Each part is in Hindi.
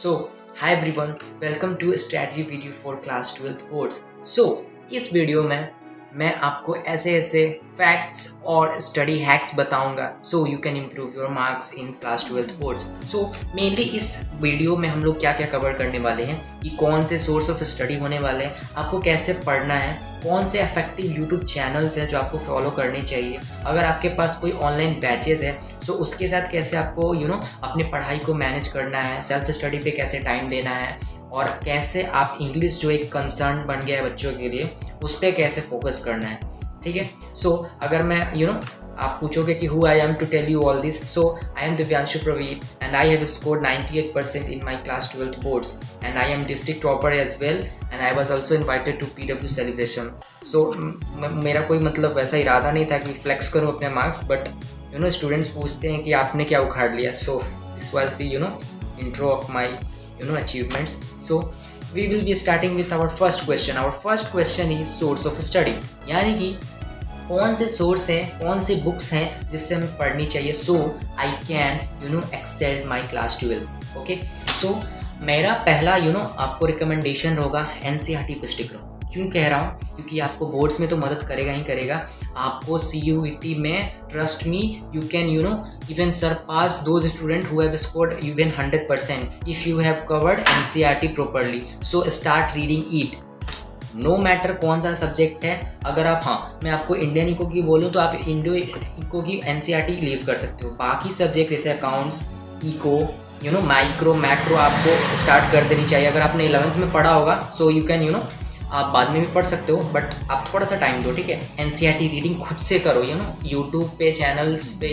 So hi everyone, welcome to strategy video for class 12th boards. इस वीडियो में मैं आपको ऐसे ऐसे फैक्ट्स और स्टडी हैक्स बताऊंगा so you can improve your marks in class 12th boards. Mainly इस वीडियो में हम लोग क्या क्या कवर करने वाले हैं कि कौन से सोर्स ऑफ स्टडी होने वाले हैं, आपको कैसे पढ़ना है, कौन से इफेक्टिव यूट्यूब चैनल्स हैं जो आपको फॉलो करने चाहिए, अगर आपके पास कोई ऑनलाइन बैचेस है सो उसके साथ कैसे आपको अपनी पढ़ाई को मैनेज करना है, सेल्फ स्टडी पे कैसे टाइम देना है, और कैसे आप इंग्लिश जो एक कंसर्न बन गया है बच्चों के लिए उस पर कैसे फोकस करना है। ठीक है, अगर मैं आप पूछोगे कि who I am to tell you all this, so I am Divyanshu Praveen and I have scored 98% in my class 12th boards and I am district topper as well and I was also invited to PW celebration. मेरा कोई मतलब वैसा इरादा नहीं था कि फ्लेक्स करूँ अपने मार्क्स, बट स्टूडेंट्स पूछते हैं कि आपने क्या उखाड़ लिया। So this was the intro of my achievements. So we will be starting with our first question. Our first question is source of study, यानी कि कौन से सोर्स हैं, कौन से बुक्स हैं जिससे हमें पढ़नी चाहिए so I can excel my class 12। Okay, so मेरा पहला आपको रिकमेंडेशन होगा NCERT पे स्टिक रहो। क्यों कह रहा हूँ? क्योंकि आपको बोर्ड्स में तो मदद करेगा ही करेगा, आपको CUET में trust me you can even surpass those student who have scored even 100% if you have covered NCERT properly. So start reading it, no matter कौन सा सब्जेक्ट है। अगर आप मैं आपको इंडियन इको की बोलूँ तो आप इंडो इको की NCERT लीव कर सकते हो, बाकी सब्जेक्ट जैसे अकाउंट्स, इको, माइक्रो मैक्रो आपको स्टार्ट कर देनी चाहिए। अगर आपने 11th में पढ़ा होगा सो यू कैन आप बाद में भी पढ़ सकते हो, बट आप थोड़ा सा टाइम दो। ठीक है, NCERT रीडिंग खुद से करो, यूट्यूब पे चैनल्स पे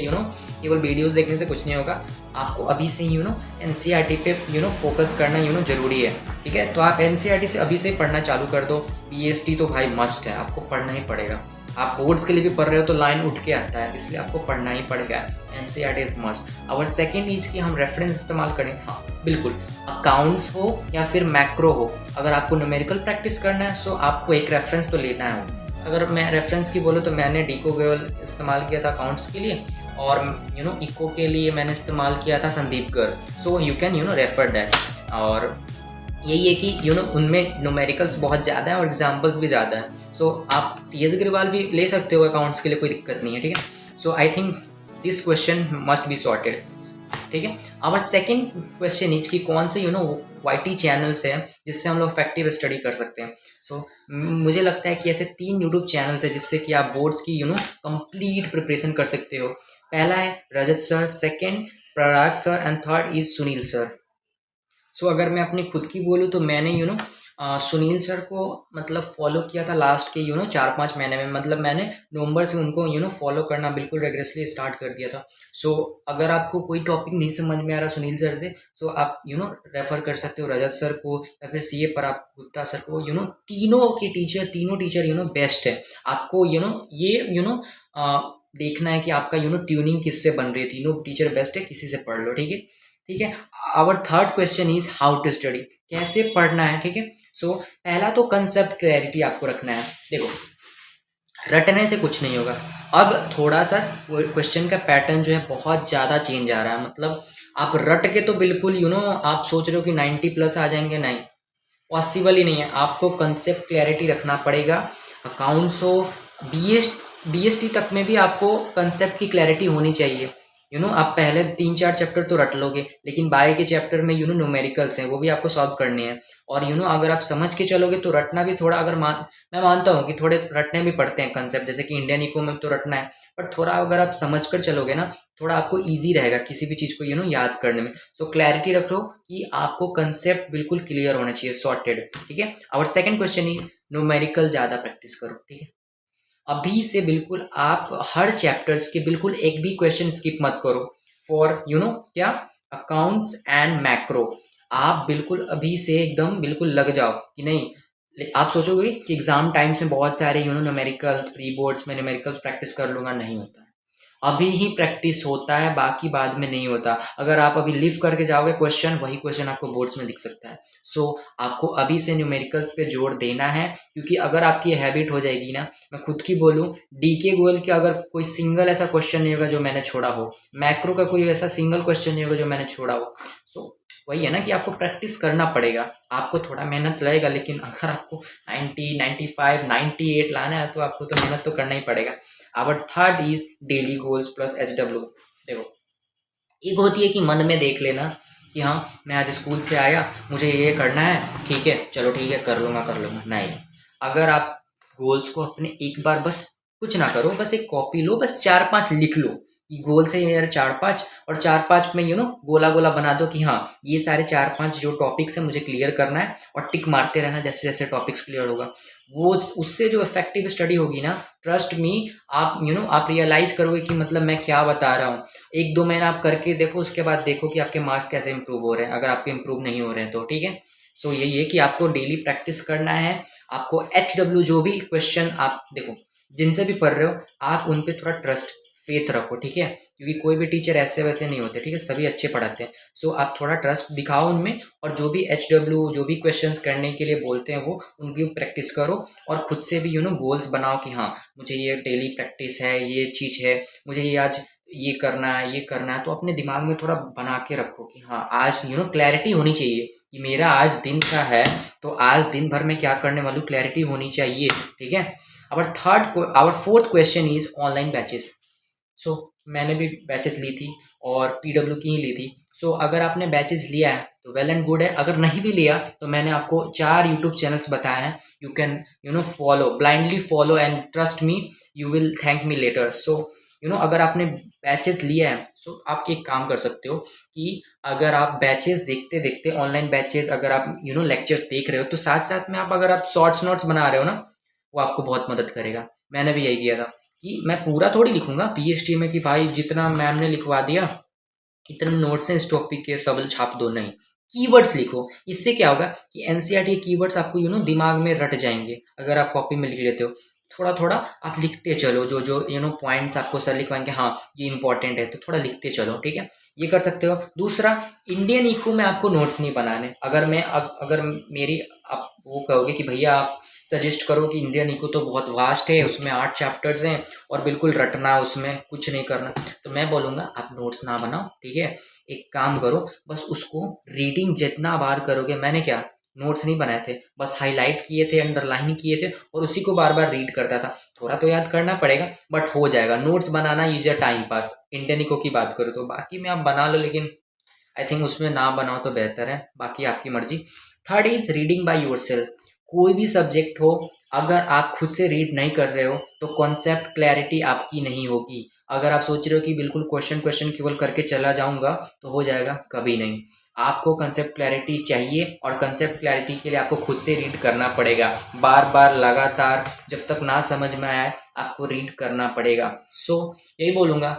केवल वीडियोस देखने से कुछ नहीं होगा, आपको अभी से ही NCERT पे फोकस करना ज़रूरी है। ठीक है, तो आप NCERT से अभी से पढ़ना चालू कर दो। BST तो भाई मस्ट है, आपको पढ़ना ही पड़ेगा। आप बोर्ड्स के लिए भी पढ़ रहे हो तो लाइन उठ के आता है, इसलिए आपको पढ़ना ही पड़ेगा। NCERT is must. और सेकेंड इज कि हम रेफरेंस इस्तेमाल करें। हाँ बिल्कुल, अकाउंट्स हो या फिर मैक्रो हो, अगर आपको न्यूमेरिकल प्रैक्टिस करना है सो आपको एक रेफरेंस तो लेना है। अगर मैं रेफरेंस की बोलूँ तो मैंने डीको गोयल इस्तेमाल किया था अकाउंट्स के लिए, और इको के लिए मैंने इस्तेमाल किया था Sandeep Garg. So you can refer that. और यही है कि उनमें न्यूमेरिकल्स बहुत ज़्यादा है और एग्जाम्पल्स भी ज़्यादा है। सो आप TS अग्रवाल भी ले सकते हो अकाउंट्स के लिए, कोई दिक्कत नहीं है। ठीक है, so I think this question must be sorted. ठीक है, आवर सेकेंड क्वेश्चन इज कि कौन से YT चैनल्स हैं जिससे हम लोग इफेक्टिव स्टडी कर सकते हैं। मुझे लगता है कि ऐसे 3 यूट्यूब चैनल्स हैं जिससे कि आप बोर्ड्स की कंप्लीट प्रिपरेशन कर सकते हो। पहला है Rajat sir, second Parag sir and third is Sunil sir. अगर मैं अपनी खुद की बोलूँ तो मैंने सुनील सर को मतलब फॉलो किया था लास्ट के 4-5 महीने में, मतलब मैंने नवंबर से उनको फॉलो करना बिल्कुल रेगुलरली स्टार्ट कर दिया था। अगर आपको कोई टॉपिक नहीं समझ में आ रहा सुनील सर से आप रेफर कर सकते हो रजत सर को या फिर CA पराग गुप्ता सर को। तीनों टीचर बेस्ट है। आपको ये देखना है कि आपका ट्यूनिंग किससे बन रही है। तीनों टीचर बेस्ट है, किसी से पढ़ लो। ठीक है, ठीक है। Our third question is how to study, कैसे पढ़ना है। ठीक है, पहला तो कंसेप्ट क्लैरिटी आपको रखना है। देखो, रटने से कुछ नहीं होगा। अब थोड़ा सा क्वेश्चन का पैटर्न जो है बहुत ज़्यादा चेंज आ रहा है, मतलब आप रट के तो बिल्कुल आप सोच रहे हो कि 90+ आ जाएंगे, नहीं, पॉसिबल ही नहीं है। आपको कंसेप्ट क्लैरिटी रखना पड़ेगा। अकाउंट्स हो, BST तक में भी आपको कंसेप्ट की क्लैरिटी होनी चाहिए। आप पहले 3-4 चैप्टर तो रट लोगे, लेकिन बाकी के चैप्टर में न्यूमेरिकल्स हैं, वो भी आपको सॉल्व करने हैं। और अगर आप समझ के चलोगे तो रटना भी थोड़ा, मैं मानता हूँ कि थोड़े रटने भी पड़ते हैं कंसेप्ट, जैसे कि इंडियन इको में तो रटना है, बट थोड़ा अगर आप समझ कर चलोगे ना, थोड़ा आपको ईजी रहेगा किसी भी चीज़ को याद करने में। क्लैरिटी रखो कि आपको कंसेप्ट बिल्कुल क्लियर होना चाहिए, सॉर्टेड। ठीक है, और सेकेंड क्वेश्चन इज न्यूमेरिकल ज़्यादा प्रैक्टिस करो। ठीक है, अभी से बिल्कुल आप हर चैप्टर्स के बिल्कुल एक भी क्वेश्चन स्किप मत करो फॉर क्या अकाउंट्स एंड मैक्रो। आप बिल्कुल अभी से एकदम बिल्कुल लग जाओ कि नहीं। आप सोचोगे कि एग्जाम टाइम्स में बहुत सारे न्यूमेरिकल्स, प्री बोर्ड्स में न्यूमेरिकल्स प्रैक्टिस कर लूँगा, नहीं होता है। अभी ही प्रैक्टिस होता है, बाकी बाद में नहीं होता। अगर आप अभी लिव करके जाओगे क्वेश्चन, वही क्वेश्चन आपको बोर्ड्स में दिख सकता है। आपको अभी से न्यूमेरिकल्स पे जोर देना है, क्योंकि अगर आपकी हैबिट हो जाएगी ना, मैं खुद की बोलूँ, DK गोयल के अगर कोई सिंगल ऐसा क्वेश्चन नहीं होगा जो मैंने छोड़ा हो, मैक्रो का कोई ऐसा सिंगल क्वेश्चन नहीं होगा जो मैंने छोड़ा हो। वही है ना कि आपको प्रैक्टिस करना पड़ेगा, आपको थोड़ा मेहनत लगेगा, लेकिन अगर आपको 90, 95, 98 लाना है तो आपको तो मेहनत तो करना ही पड़ेगा। Our third is daily goals plus HW। देखो, एक होती है कि मन में देख लेना कि हाँ मैं आज स्कूल से आया, मुझे ये करना है, ठीक है चलो ठीक है कर लूँगा। नहीं, अगर आप गोल्स को अपने एक बार बस कुछ ना करो, बस एक कॉपी लो, बस 4-5 लिख लो कि गोल से यार 4-5, और 4-5 में गोला गोला बना दो कि हाँ ये सारे 4-5 जो टॉपिक्स हैं मुझे क्लियर करना है, और टिक मारते रहना जैसे जैसे टॉपिक्स क्लियर होगा। वो उससे जो इफेक्टिव स्टडी होगी ना, ट्रस्ट मी, आप आप रियलाइज करोगे कि मतलब मैं क्या बता रहा हूँ। 1-2 महीना आप करके देखो, उसके बाद देखो कि आपके मार्क्स कैसे इंप्रूव हो रहे हैं, अगर आपके इंप्रूव नहीं हो रहे हैं तो ठीक है। सो यही है कि आपको डेली प्रैक्टिस करना है। आपको HW जो भी क्वेश्चन आप देखो जिनसे भी पढ़ रहे हो, आप उन पे थोड़ा ट्रस्ट फेथ रखो, ठीक है, क्योंकि कोई भी टीचर ऐसे वैसे नहीं होते, ठीक है, सभी अच्छे पढ़ाते हैं। सो आप थोड़ा ट्रस्ट दिखाओ उनमें, और जो भी HW जो भी क्वेश्चंस करने के लिए बोलते हैं वो उनकी प्रैक्टिस करो, और खुद से भी गोल्स बनाओ कि हाँ मुझे ये डेली प्रैक्टिस है, ये चीज़ है, मुझे ये आज ये करना है, ये करना है। तो अपने दिमाग में थोड़ा बना के रखो कि हाँ आज क्लैरिटी होनी चाहिए कि मेरा आज दिन का है, तो आज दिन भर में क्या करने वालू, क्लैरिटी होनी चाहिए, ठीक है। Our fourth question is online batches. So मैंने भी बैचेस ली थी, और PW की ही ली थी। सो अगर आपने बैचेस लिया है तो वेल एंड गुड है, अगर नहीं भी लिया तो मैंने आपको 4 यूट्यूब चैनल्स बताए हैं, you can follow, blindly follow, and trust me, you will thank me later. So अगर आपने बैचेस लिया है, सो आप एक काम कर सकते हो कि अगर आप बैचेस देखते देखते, ऑनलाइन बैचेस अगर आप लेक्चर्स देख रहे हो, तो साथ साथ में आप अगर आप शॉर्ट्स नोट्स बना रहे हो ना, वो आपको बहुत मदद करेगा। मैंने भी यही किया था कि मैं पूरा थोड़ी लिखूंगा PhD में कि भाई जितना मैम ने लिखवा दिया इतने नोट्स हैं इस टॉपिक के सब छाप दो, नहीं, कीवर्ड्स लिखो। इससे क्या होगा कि NCERT के कीवर्ड्स आपको दिमाग में रट जाएंगे अगर आप कॉपी में लिख लेते हो। थोड़ा थोड़ा आप लिखते चलो, जो जो पॉइंट्स आपको सर लिखवाएंगे, हाँ ये इंपॉर्टेंट है, तो थोड़ा लिखते चलो, ठीक है, ये कर सकते हो। दूसरा, इंडियन इको में आपको नोट्स नहीं बनाने। अगर मेरी आप वो कहोगे कि भैया आप सजेस्ट करो कि इंडियन इको तो बहुत वास्ट है, उसमें 8 चैप्टर्स हैं और बिल्कुल रटना, उसमें कुछ नहीं करना, तो मैं बोलूँगा आप नोट्स ना बनाओ, ठीक है। एक काम करो, बस उसको रीडिंग जितना बार करोगे, मैंने क्या नोट्स नहीं बनाए थे, बस हाईलाइट किए थे, अंडरलाइन किए थे, और उसी को बार बार रीड करता था। थोड़ा तो याद करना पड़ेगा बट हो जाएगा। नोट्स बनाना use time pass, Indian eco की बात करो तो, बाकी में आप बना लो, लेकिन आई थिंक उसमें ना बनाओ तो बेहतर है, बाकी आपकी मर्जी। Third is reading by yourself. कोई भी सब्जेक्ट हो, अगर आप खुद से रीड नहीं कर रहे हो तो कॉन्सेप्ट क्लैरिटी आपकी नहीं होगी। अगर आप सोच रहे हो कि बिल्कुल क्वेश्चन क्वेश्चन केवल करके चला जाऊंगा तो हो जाएगा, कभी नहीं। आपको कंसेप्ट क्लैरिटी चाहिए, और कंसेप्ट क्लैरिटी के लिए आपको खुद से रीड करना पड़ेगा, बार बार लगातार, जब तक ना समझ में आए आपको रीड करना पड़ेगा। सो यही बोलूँगा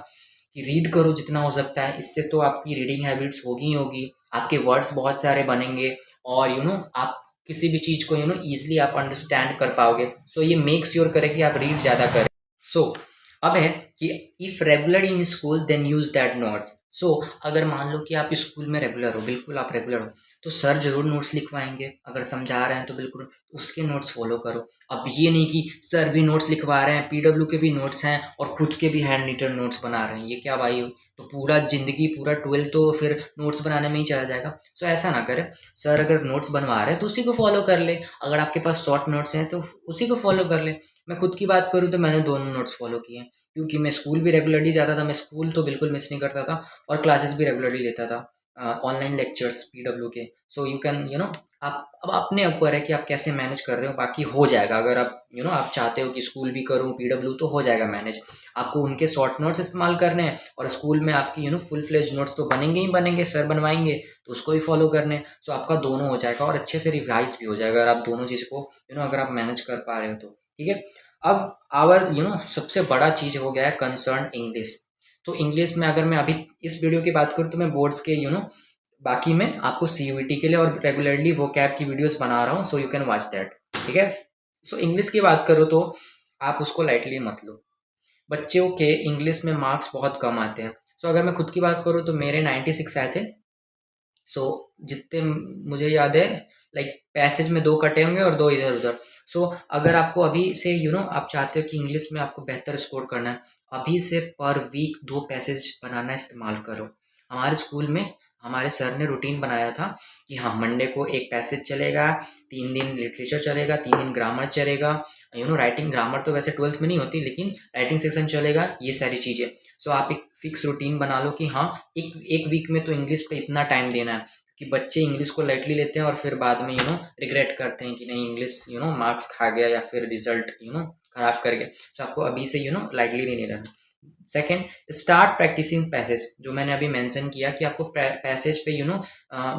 कि रीड करो जितना हो सकता है, इससे तो आपकी रीडिंग हैबिट्स होगी ही होगी, आपके वर्ड्स बहुत सारे बनेंगे, और आप किसी भी चीज़ को ईजिली आप अंडरस्टैंड कर पाओगे। सो ये मेक श्योर करे कि आप रीड ज़्यादा करें। सो अब है कि if regular in school then use that notes. So अगर मान लो कि आप स्कूल में रेगुलर हो, बिल्कुल आप रेगुलर हो, तो सर जरूर नोट्स लिखवाएंगे, अगर समझा रहे हैं तो बिल्कुल उसके नोट्स फॉलो करो। अब ये नहीं कि सर भी नोट्स लिखवा रहे हैं, PW के भी नोट्स हैं और खुद के भी हैंड रिटन नोट्स बना रहे हैं, ये क्या भाई, तो पूरा ज़िंदगी पूरा 12 तो फिर नोट्स बनाने में ही चला जाएगा। सो ऐसा ना करें, सर अगर नोट्स बनवा रहे हैं तो उसी को फॉलो कर ले, अगर आपके पास शॉर्ट नोट्स हैं तो उसी को फॉलो कर ले। मैं खुद की बात करूँ तो मैंने दोनों नोट्स फॉलो किए हैं, क्योंकि मैं स्कूल भी रेगुलरली जाता था, मैं स्कूल तो बिल्कुल मिस नहीं करता था, और क्लासेस भी रेगुलरली लेता था, ऑनलाइन लेक्चर्स PW के। सो यू कैन आप अब अपने ऊपर है कि आप कैसे मैनेज कर रहे हो, बाकी हो जाएगा। अगर आप आप चाहते हो कि स्कूल भी करूँ PW तो हो जाएगा मैनेज। आपको उनके शॉर्ट नोट्स इस्तेमाल करने हैं, और स्कूल में आपकी फुल फ्लेज नोट्स तो बनेंगे ही बनेंगे, सर बनवाएंगे तो उसको भी फॉलो करने हैं। सो आपका दोनों हो जाएगा, और अच्छे से रिवाइज भी हो जाएगा, अगर आप दोनों चीज़ को अगर आप मैनेज कर पा रहे हो तो, ठीक है। अब आवर सबसे बड़ा चीज़ हो गया है कंसर्न इंग्लिश। तो इंग्लिश में अगर मैं अभी इस वीडियो की बात करूँ तो मैं बोर्ड्स के बाकी मैं आपको CUET के लिए और रेगुलरली वो कैब की वीडियोस बना रहा हूँ, so you can watch that, ठीक है। सो इंग्लिश की बात करो तो आप उसको लाइटली मत लो, बच्चों के इंग्लिश में मार्क्स बहुत कम आते हैं। सो अगर मैं खुद की बात करूँ तो मेरे 96 आए थे। सो जितने मुझे याद है, लाइक पैसेज में 2 कटे होंगे और 2 इधर उधर। सो अगर आपको अभी से आप चाहते हो कि इंग्लिश में आपको बेहतर स्कोर करना है, अभी से पर वीक 2 पैसेज बनाना इस्तेमाल करो। हमारे स्कूल में हमारे सर ने रूटीन बनाया था कि हाँ मंडे को एक पैसेज चलेगा, 3 दिन लिटरेचर चलेगा, 3 दिन ग्रामर चलेगा, राइटिंग ग्रामर तो वैसे 12th में नहीं होती, लेकिन राइटिंग सेक्शन चलेगा, ये सारी चीज़ें। सो आप एक फिक्स रूटीन बना लो कि हाँ एक एक वीक में तो इंग्लिश पे इतना टाइम देना है, कि बच्चे इंग्लिश को लाइटली लेते हैं और फिर बाद में रिग्रेट करते हैं कि नहीं इंग्लिश मार्क्स खा गया या फिर रिजल्ट खराब कर गया। तो आपको अभी से लाइटली नहीं लेना। सेकेंड, स्टार्ट प्रैक्टिसिंग पैसेज, जो मैंने अभी मेंशन किया कि आपको पैसेज पे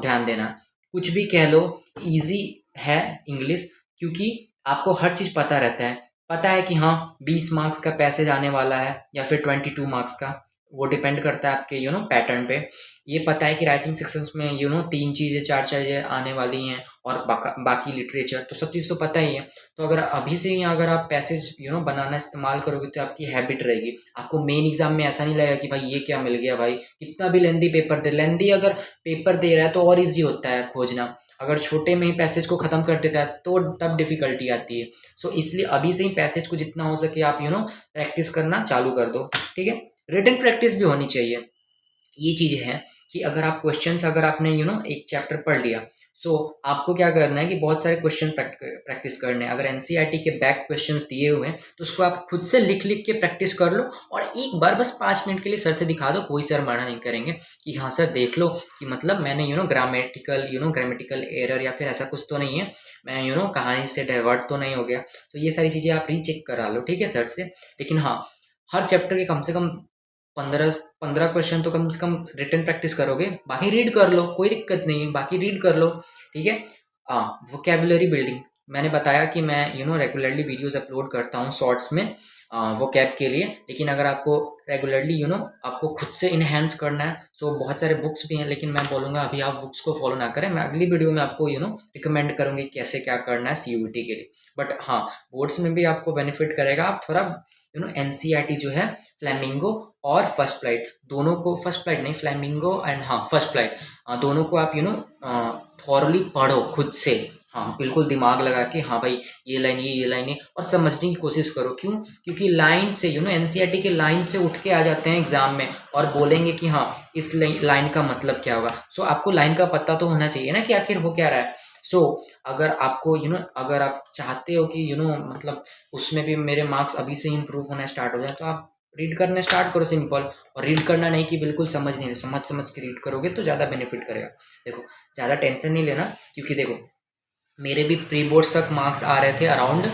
ध्यान देना। कुछ भी कह लो, इजी है इंग्लिश, क्योंकि आपको हर चीज़ पता रहता है। पता है कि हाँ 20 मार्क्स का पैसेज आने वाला है या फिर 22 मार्क्स का, वो डिपेंड करता है आपके पैटर्न पे। ये पता है कि राइटिंग सेक्शंस में 3 चीज़ें 4 चीज़ें आने वाली हैं, और बाकी लिटरेचर तो सब चीज़ तो पता ही है। तो अगर अभी से ही अगर आप पैसेज बनाना इस्तेमाल करोगे तो आपकी हैबिट रहेगी। आपको मेन एग्जाम में ऐसा नहीं लगेगा कि भाई ये क्या मिल गया, भाई कितना भी लेंदी पेपर दे, लेंदी अगर पेपर दे रहा है तो और ईजी होता है खोजना। अगर छोटे में ही पैसेज को ख़त्म कर देता है तो तब डिफ़िकल्टी आती है। सो इसलिए अभी से ही पैसेज को जितना हो सके आप प्रैक्टिस करना चालू कर दो, ठीक है। रिटन प्रैक्टिस भी होनी चाहिए। ये चीज़ है कि अगर आप क्वेश्चंस अगर आपने एक चैप्टर पढ़ लिया, सो आपको क्या करना है कि बहुत सारे क्वेश्चन प्रैक्टिस करने हैं। अगर एनसीईआरटी के बैक क्वेश्चंस दिए हुए हैं तो उसको आप खुद से लिख लिख के प्रैक्टिस कर लो, और एक बार बस 5 मिनट के लिए सर से दिखा दो, कोई सर मना नहीं करेंगे कि हाँ सर देख लो कि मतलब मैंने ग्रामेटिकल एरर या फिर ऐसा कुछ तो नहीं है, मैं कहानी से डाइवर्ट तो नहीं हो गया। तो ये सारी चीज़ें आप रीचेक करा लो, ठीक है सर से। लेकिन हाँ हर चैप्टर के कम से कम 15 क्वेश्चन तो कम से कम रिटन प्रैक्टिस करोगे, बाकी रीड कर लो, कोई दिक्कत नहीं है, बाकी रीड कर लो, ठीक है। हाँ वोकेबुलरी बिल्डिंग, मैंने बताया कि मैं रेगुलरली वीडियोस अपलोड करता हूँ शॉर्ट्स में वोकैब के लिए। लेकिन अगर आपको रेगुलरली आपको खुद से इनहेंस करना है, सो बहुत सारे बुक्स भी हैं, लेकिन मैं बोलूँगा अभी आप बुक्स को फॉलो ना करें। मैं अगली वीडियो में आपको रिकमेंड करूँगी कैसे क्या करना है सीयूईटी के लिए। बट हाँ बोर्ड्स में भी आपको बेनिफिट करेगा, आप थोड़ा एनसीईआरटी जो है फ्लैमिंगो और फर्स्ट फ्लाइट दोनों को, फर्स्ट फ्लाइट नहीं फ्लैमिंगो एंड हाँ फर्स्ट फ्लाइट दोनों को आप थॉरली पढ़ो खुद से। हाँ बिल्कुल दिमाग लगा के, हाँ भाई ये लाइन है, और समझने की कोशिश करो। क्यों? क्योंकि लाइन से एनसीईआरटी के लाइन से उठ के आ जाते हैं एग्जाम में और बोलेंगे कि हाँ इस लाइन का मतलब क्या होगा। सो आपको लाइन का पता तो होना चाहिए ना कि आखिर हो क्या रहा है। सो अगर आपको अगर आप चाहते हो कि मतलब उसमें भी मेरे मार्क्स अभी से इम्प्रूव होना स्टार्ट हो जाए, तो आप रीड करना स्टार्ट करो सिंपल। और रीड करना नहीं कि बिल्कुल समझ नहीं, समझ के रीड करोगे तो ज़्यादा बेनिफिट करेगा। देखो ज़्यादा टेंशन नहीं लेना, क्योंकि देखो मेरे भी प्री बोर्ड्स तक मार्क्स आ रहे थे अराउंड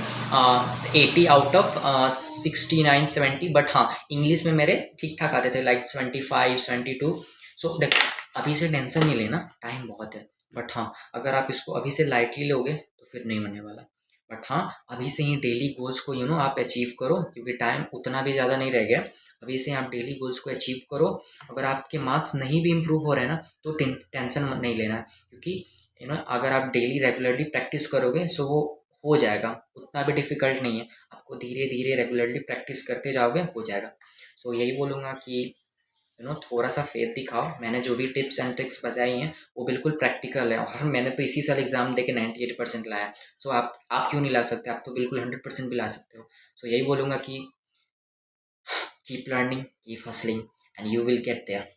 80 आउट ऑफ 69-70, बट हाँ इंग्लिश में मेरे ठीक ठाक आते थे लाइक 75-72। सो देखो अभी से टेंशन नहीं लेना, टाइम बहुत है। बट हाँ अगर आप इसको अभी से लाइटली लोगे तो फिर नहीं होने वाला। बट हाँ अभी से ही डेली गोल्स को आप अचीव करो, क्योंकि टाइम उतना भी ज़्यादा नहीं रह गया। अभी से आप डेली गोल्स को अचीव करो। अगर आपके मार्क्स नहीं भी इम्प्रूव हो रहे हैं ना तो टेंशन नहीं लेना है, क्योंकि अगर आप डेली रेगुलरली प्रैक्टिस करोगे सो वो हो जाएगा, उतना भी डिफ़िकल्ट नहीं है। आपको धीरे धीरे रेगुलरली प्रैक्टिस करते जाओगे हो जाएगा। सो यही बोलूँगा कि थोड़ा सा फेथ दिखाओ। मैंने जो भी टिप्स एंड ट्रिक्स बताई हैं वो बिल्कुल प्रैक्टिकल है, और मैंने तो इसी साल एग्जाम दे के 98% लाया। सो आप क्यों नहीं ला सकते? आप तो बिल्कुल 100% भी ला सकते हो। सो यही बोलूँगा कि keep learning, keep hustling, and you will get there.